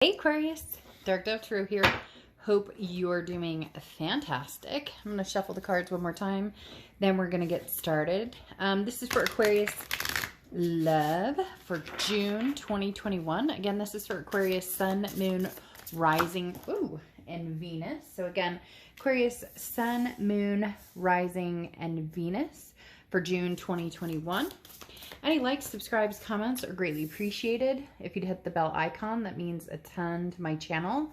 Hey Aquarius, Dark Dove Tarot here. Hope you're doing fantastic. I'm going to shuffle the cards one more time, then we're going to get started. This is for Aquarius love for June 2021. Again, this is for Aquarius Sun, Moon, Rising, and Venus. So again, Aquarius Sun, Moon, Rising, and Venus for June 2021. Any likes, subscribes, comments are greatly appreciated. If you'd hit the bell icon, that means a ton to my channel.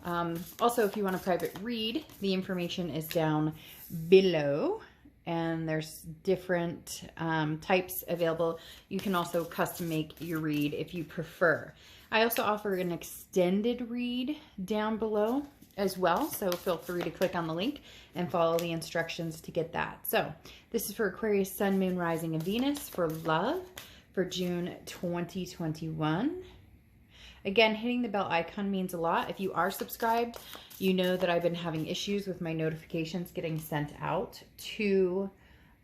Also, if you want a private read, the information is down below. And there's different types available. You can also custom make your read if you prefer. I also offer an extended read down below as well, so feel free to click on the link and follow the instructions to get that. So this is for Aquarius Sun, Moon, Rising, and Venus for love for June 2021. Again, hitting the bell icon means a lot. If you are subscribed, you know that I've been having issues with my notifications getting sent out to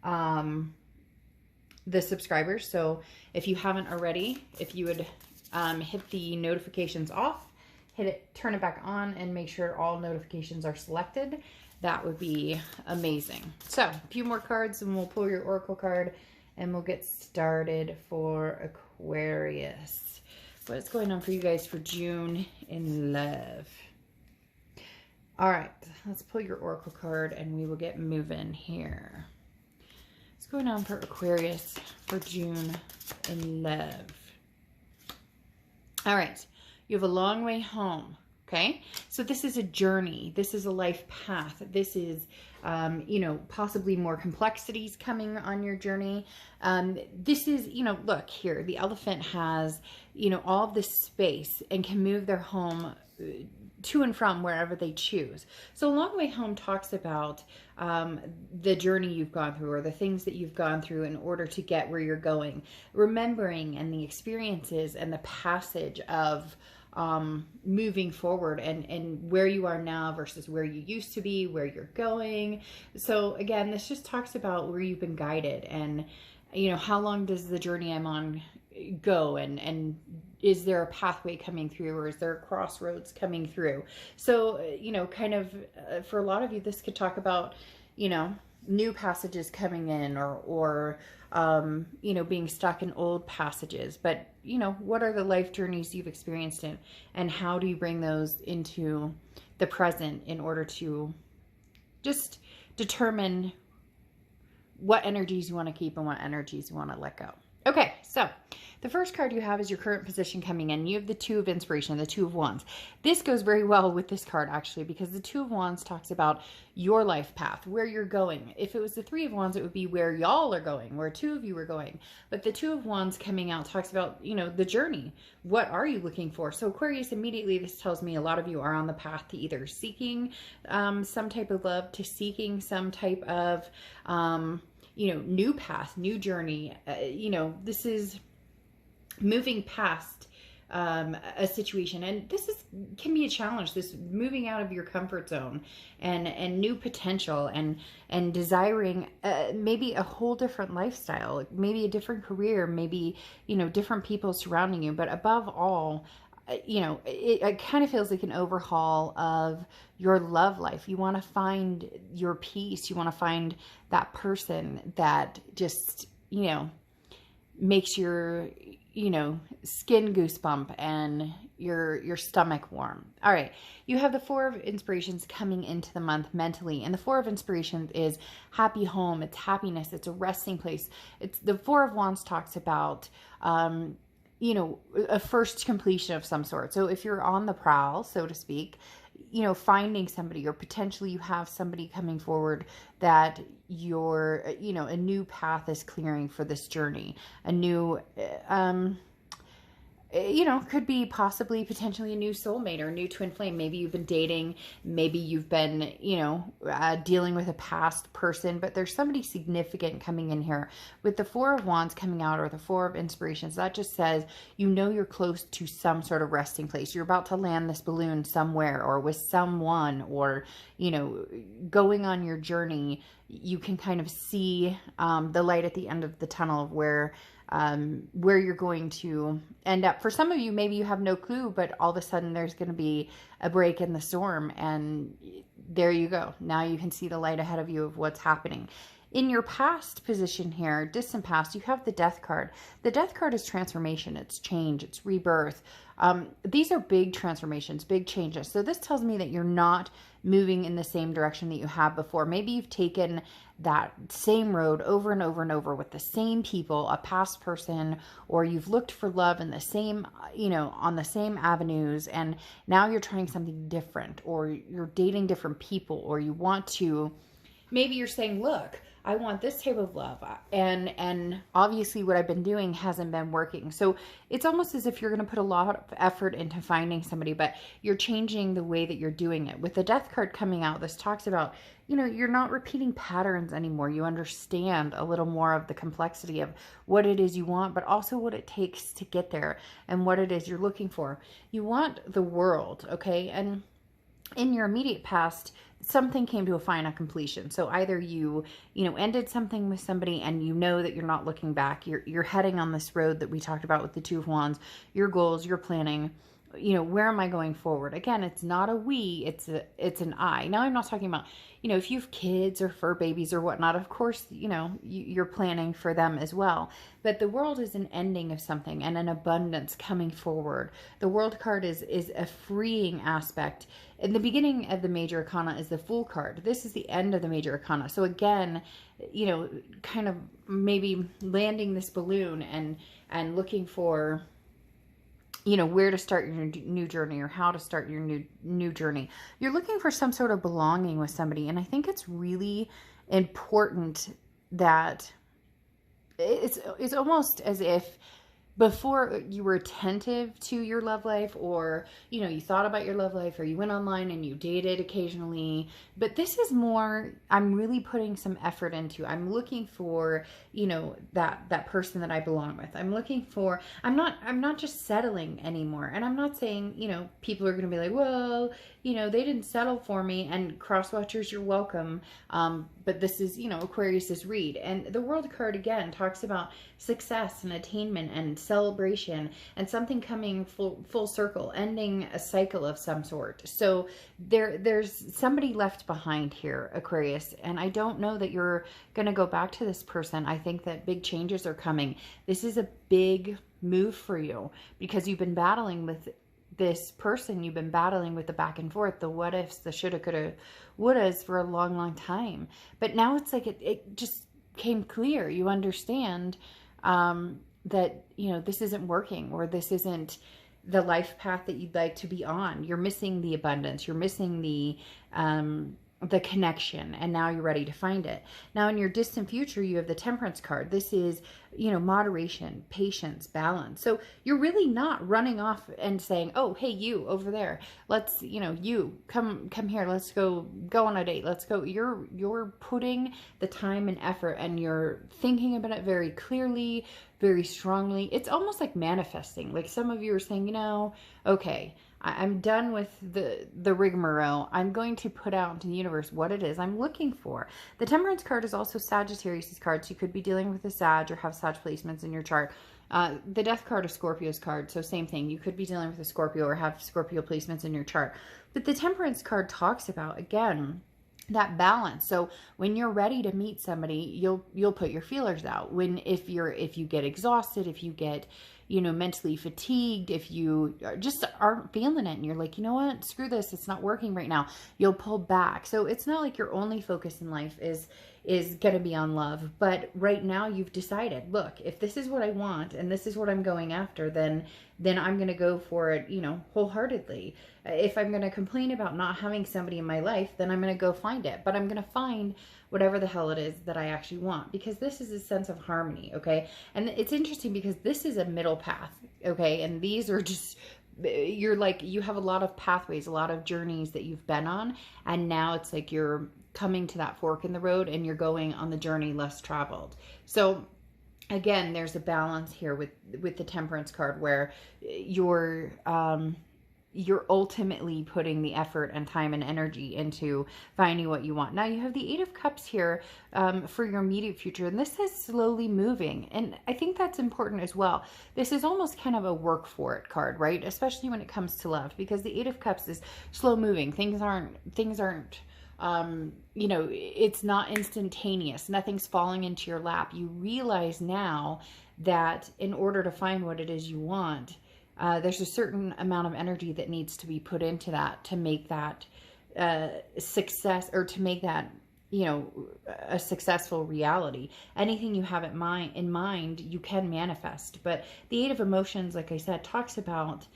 the subscribers. So if you haven't already, if you would hit the notifications off, hit it, turn it back on, and make sure all notifications are selected, that would be amazing. So a few more cards and we'll pull your oracle card and we'll get started for Aquarius. What is going on for you guys for June in love? All right, let's pull your oracle card and we will get moving here. What's going on for Aquarius for June in love? All right, you have a long way home, okay? So this is a journey. This is a life path. This is, you know, possibly more complexities coming on your journey. This is, you know, look here, the elephant has, you know, all of this space and can move their home to and from wherever they choose. So a long way home talks about the journey you've gone through or the things that you've gone through in order to get where you're going. Remembering and the experiences and the passage of moving forward and where you are now versus where you used to be, where you're going. So again, this just talks about where you've been guided and, you know, how long does the journey I'm on go, and is there a pathway coming through, or is there crossroads coming through? So, you know, kind of for a lot of you, this could talk about, you know, new passages coming in or you know, being stuck in old passages. But, you know, what are the life journeys you've experienced in, and how do you bring those into the present in order to just determine what energies you want to keep and what energies you want to let go. Okay, so the first card you have is your current position coming in. You have the Two of Inspiration, the Two of Wands. This goes very well with this card, actually, because the Two of Wands talks about your life path, where you're going. If it was the Three of Wands, it would be where y'all are going, where two of you are going. But the Two of Wands coming out talks about, you know, the journey. What are you looking for? So Aquarius, immediately this tells me a lot of you are on the path to either seeking some type of love, to seeking some type of you know, new path, new journey. You know, this is moving past a situation, and this can be a challenge, this moving out of your comfort zone and new potential and desiring maybe a whole different lifestyle, maybe a different career, maybe, you know, different people surrounding you. But above all, you know, it kind of feels like an overhaul of your love life. You want to find your peace. You want to find that person that just, you know, makes your, you know, skin goosebump and your stomach warm. All right. You have the Four of Inspirations coming into the month mentally. And the Four of Inspirations is happy home. It's happiness. It's a resting place. It's the Four of Wands talks about, you know, a first completion of some sort. So if you're on the prowl, so to speak, you know, finding somebody, or potentially you have somebody coming forward that you're, you know, a new path is clearing for this journey, a new, you know, could be possibly potentially a new soulmate or a new twin flame. Maybe you've been dating, maybe you've been, you know, dealing with a past person, but there's somebody significant coming in here. With the Four of Wands coming out, or the Four of Inspirations, that just says, you know, you're close to some sort of resting place. You're about to land this balloon somewhere, or with someone, or, you know, going on your journey. You can kind of see the light at the end of the tunnel of where where you're going to end up. For some of you, maybe you have no clue, but all of a sudden there's going to be a break in the storm, and there you go. Now you can see the light ahead of you of what's happening. In your past position here, distant past, you have the Death card. The Death card is transformation, it's change, it's rebirth. These are big transformations, big changes. So this tells me that you're not moving in the same direction that you have before. Maybe you've taken that same road over and over and over with the same people, a past person, or you've looked for love in the same, on the same avenues, and now you're trying something different, or you're dating different people, or you want to, maybe you're saying, look, I want this type of love, and obviously what I've been doing hasn't been working. So it's almost as if you're going to put a lot of effort into finding somebody, but you're changing the way that you're doing it. With the Death card coming out, this talks about, you're not repeating patterns anymore. You understand a little more of the complexity of what it is you want, but also what it takes to get there and what it is you're looking for. You want the world, okay? And in your immediate past, something came to a final completion. So either you ended something with somebody and you know that you're not looking back. You're heading on this road that we talked about with the Two of Wands, your goals, your planning. Where am I going forward? Again, it's not a we, it's an I. Now I'm not talking about, if you have kids or fur babies or whatnot, of course, you're planning for them as well. But the world is an ending of something and an abundance coming forward. The World card is a freeing aspect. In the beginning of the Major Arcana is the Fool card. This is the end of the Major Arcana. So again, kind of maybe landing this balloon and looking for, where to start your new journey or how to start your new journey. You're looking for some sort of belonging with somebody. And I think it's really important that it's almost as if before you were attentive to your love life, or, you thought about your love life, or you went online and you dated occasionally. But this is more, I'm really putting some effort into. I'm looking for, that person that I belong with. I'm looking for, I'm not just settling anymore. And I'm not saying, people are going to be like, well, they didn't settle for me, and cross watchers, you're welcome. But this is, Aquarius's read. And the World card again talks about success and attainment and celebration and something coming full circle, ending a cycle of some sort. So there's somebody left behind here, Aquarius, and I don't know that you're going to go back to this person. I think that big changes are coming. This is a big move for you because you've been battling with this person. You've been battling with the back and forth, the what ifs, the shoulda, coulda, wouldas for a long, long time. But now it's like it just came clear. You understand that, this isn't working, or this isn't the life path that you'd like to be on. You're missing the abundance. You're missing the connection, and now you're ready to find it. Now in your distant future, you have the Temperance card. This is, moderation, patience, balance. So you're really not running off and saying, oh, hey, you over there, let's, you come here. Let's go on a date. Let's go. You're putting the time and effort, and you're thinking about it very clearly, very strongly. It's almost like manifesting. Like some of you are saying, okay, I'm done with the rigmarole. I'm going to put out into the universe what it is I'm looking for. The Temperance card is also Sagittarius' card. So you could be dealing with a Sag or have Sag placements in your chart. The Death card is Scorpio's card. So same thing. You could be dealing with a Scorpio or have Scorpio placements in your chart. But the Temperance card talks about, again, that balance. So when you're ready to meet somebody, you'll put your feelers out. If you get exhausted, if you get mentally fatigued, if you just aren't feeling it and you're like, what, screw this, it's not working right now, you'll pull back. So it's not like your only focus in life is going to be on love. But right now you've decided, look, if this is what I want and this is what I'm going after, then I'm going to go for it, wholeheartedly. If I'm going to complain about not having somebody in my life, then I'm going to go find it. But I'm going to find whatever the hell it is that I actually want, because this is a sense of harmony, okay? And it's interesting because this is a middle path, okay? And these are just, you have a lot of pathways, a lot of journeys that you've been on, and now it's like you're coming to that fork in the road and you're going on the journey less traveled. So again, there's a balance here with the Temperance card where you're you're ultimately putting the effort and time and energy into finding what you want. Now you have the Eight of Cups here for your immediate future, and this is slowly moving. And I think that's important as well. This is almost kind of a work for it card, right? Especially when it comes to love, because the Eight of Cups is slow moving. Things aren't, you know, it's not instantaneous. Nothing's falling into your lap. You realize now that in order to find what it is you want, there's a certain amount of energy that needs to be put into that to make that success, or to make that, you know, a successful reality. Anything you have in mind, you can manifest. But the Eight of Emotions, like I said, talks about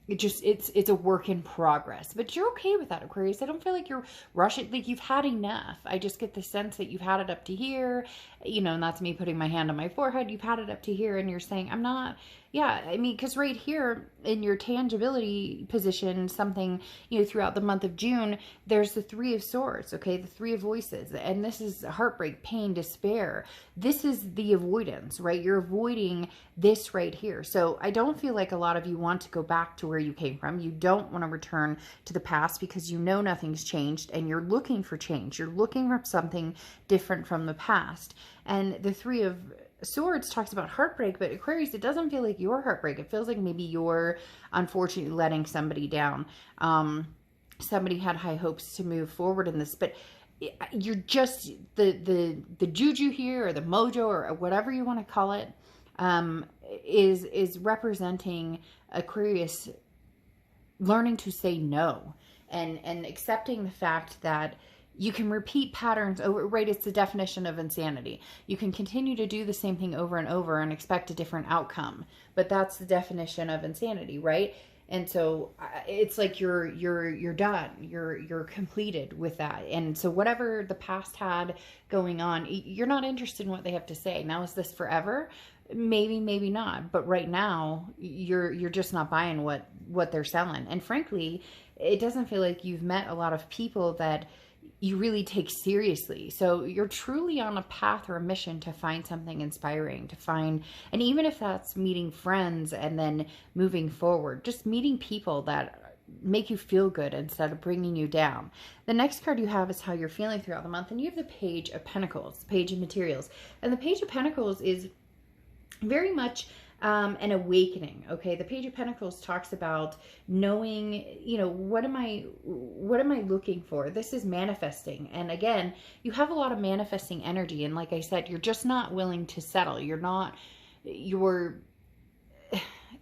it's a work in progress, but you're okay with that, Aquarius. I don't feel like you're rushing, like you've had enough. I just get the sense that you've had it up to here, you know, and that's me putting my hand on my forehead. You've had it up to here, and you're saying, I'm not, yeah, I mean, because right here in your tangibility position, something, you know, throughout the month of June, there's the Three of Swords, okay, the Three of Voices, and this is heartbreak, pain, despair. This is the avoidance, right? You're avoiding this right here. So I don't feel like a lot of you want to go back to where you came from. You don't want to return to the past because you know nothing's changed, and you're looking for change. You're looking for something different from the past. And the Three of Swords talks about heartbreak, but Aquarius, it doesn't feel like your heartbreak. It feels like maybe you're unfortunately letting somebody down. Somebody had high hopes to move forward in this, but you're just the juju here, or the mojo, or whatever you want to call it, is representing Aquarius learning to say no, and accepting the fact that you can repeat patterns over, right? It's the definition of insanity. You can continue to do the same thing over and over and expect a different outcome, but that's the definition of insanity, right? And so it's like you're done. You're completed with that. And so whatever the past had going on, you're not interested in what they have to say. Now, is this forever? Maybe, maybe not. But right now, you're just not buying what they're selling. And frankly, it doesn't feel like you've met a lot of people that you really take seriously. So you're truly on a path or a mission to find something inspiring, to find, and even if that's meeting friends and then moving forward, just meeting people that make you feel good instead of bringing you down. The next card you have is how you're feeling throughout the month, and you have the Page of Pentacles, the Page of Materials. And the Page of Pentacles is very much an awakening. Okay, the Page of Pentacles talks about knowing, you know, what am I looking for? This is manifesting. And again, you have a lot of manifesting energy, and like I said, you're just not willing to settle.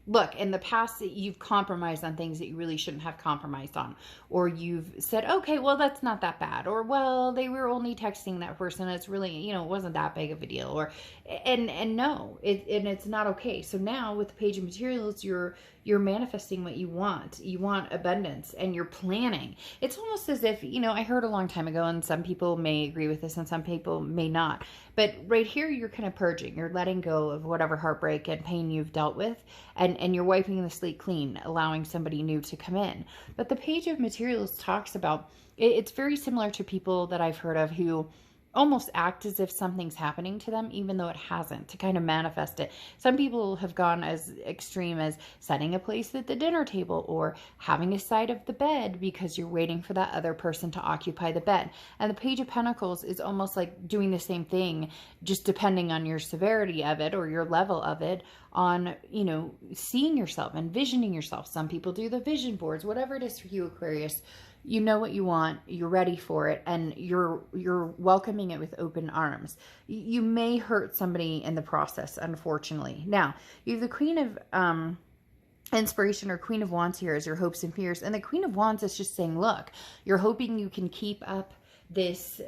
Look, in the past, you've compromised on things that you really shouldn't have compromised on. Or you've said, okay, well, that's not that bad. Or, well, they were only texting that person. It's really, you know, it wasn't that big of a deal. Or, and no, it's not okay. So now with the Page of Materials, you're manifesting what you want. You want abundance, and you're planning. It's almost as if, you know, I heard a long time ago, and some people may agree with this and some people may not. But right here, you're kind of purging. You're letting go of whatever heartbreak and pain you've dealt with, and you're wiping the slate clean, allowing somebody new to come in. But the Page of Materials talks about, it's very similar to people that I've heard of who almost act as if something's happening to them, even though it hasn't, to kind of manifest it. Some people have gone as extreme as setting a place at the dinner table, or having a side of the bed because you're waiting for that other person to occupy the bed. And the Page of Pentacles is almost like doing the same thing, just depending on your severity of it or your level of it, on, you know, seeing yourself, envisioning yourself. Some people do the vision boards. Whatever it is for you, Aquarius, you know what you want, you're ready for it, and you're welcoming it with open arms. You may hurt somebody in the process, unfortunately. Now, you have the Queen of Inspiration, or Queen of Wands here, as your hopes and fears. And the Queen of Wands is just saying, look, you're hoping you can keep up this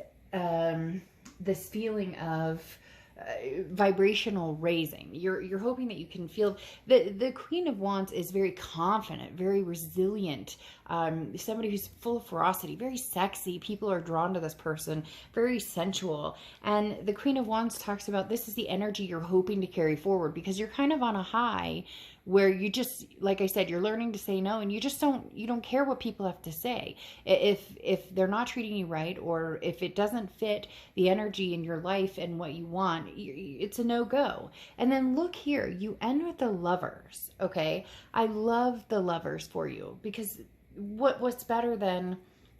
this feeling of vibrational raising. You're hoping that you can feel the Queen of Wands is very confident, very resilient, somebody who's full of ferocity, very sexy. People are drawn to this person, very sensual. And the Queen of Wands talks about this is the energy you're hoping to carry forward, because you're kind of on a high where you just, like I said, you're learning to say no, and you don't care what people have to say. If they're not treating you right, or if it doesn't fit the energy in your life and what you want, it's a no-go. And then look here, you end with the Lovers, okay? I love the Lovers for you, because what's better than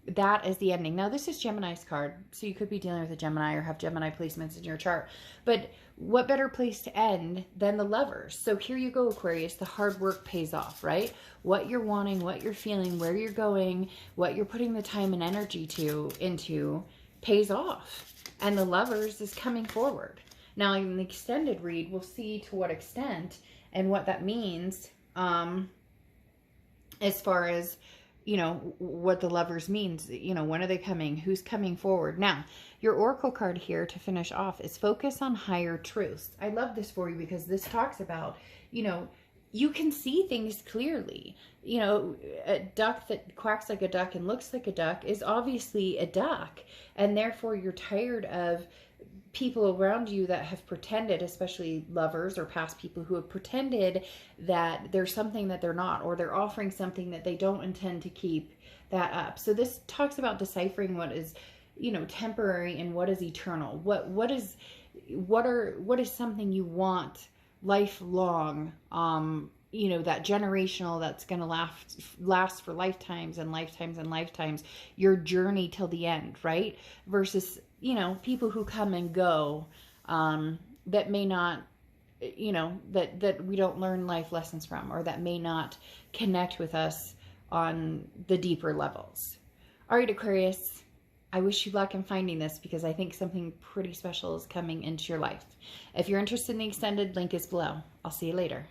that as the ending? Now, this is Gemini's card, so you could be dealing with a Gemini or have Gemini placements in your chart, but what better place to end than the Lovers? So here you go, Aquarius. The hard work pays off, right? What you're wanting, what you're feeling, where you're going, what you're putting the time and energy into pays off, and the Lovers is coming forward. Now, in the extended read, we'll see to what extent and what that means, as far as, you know, what the Lovers means. You know, when are they coming? Who's coming forward? Now, your Oracle card here to finish off is focus on higher truths. I love this for you, because this talks about, you know, you can see things clearly. You know, a duck that quacks like a duck and looks like a duck is obviously a duck. And therefore, you're tired of people around you that have pretended, especially Lovers or past people who have pretended that there's something that they're not, or they're offering something that they don't intend to keep that up. So this talks about deciphering what is, you know, temporary and what is eternal. What is something you want lifelong, you know, that generational, that's going to last for lifetimes and lifetimes and lifetimes, your journey till the end, right? Versus, you know, people who come and go, that may not, you know, that we don't learn life lessons from, or that may not connect with us on the deeper levels. All right, Aquarius, I wish you luck in finding this, because I think something pretty special is coming into your life. If you're interested in the extended, link is below. I'll see you later.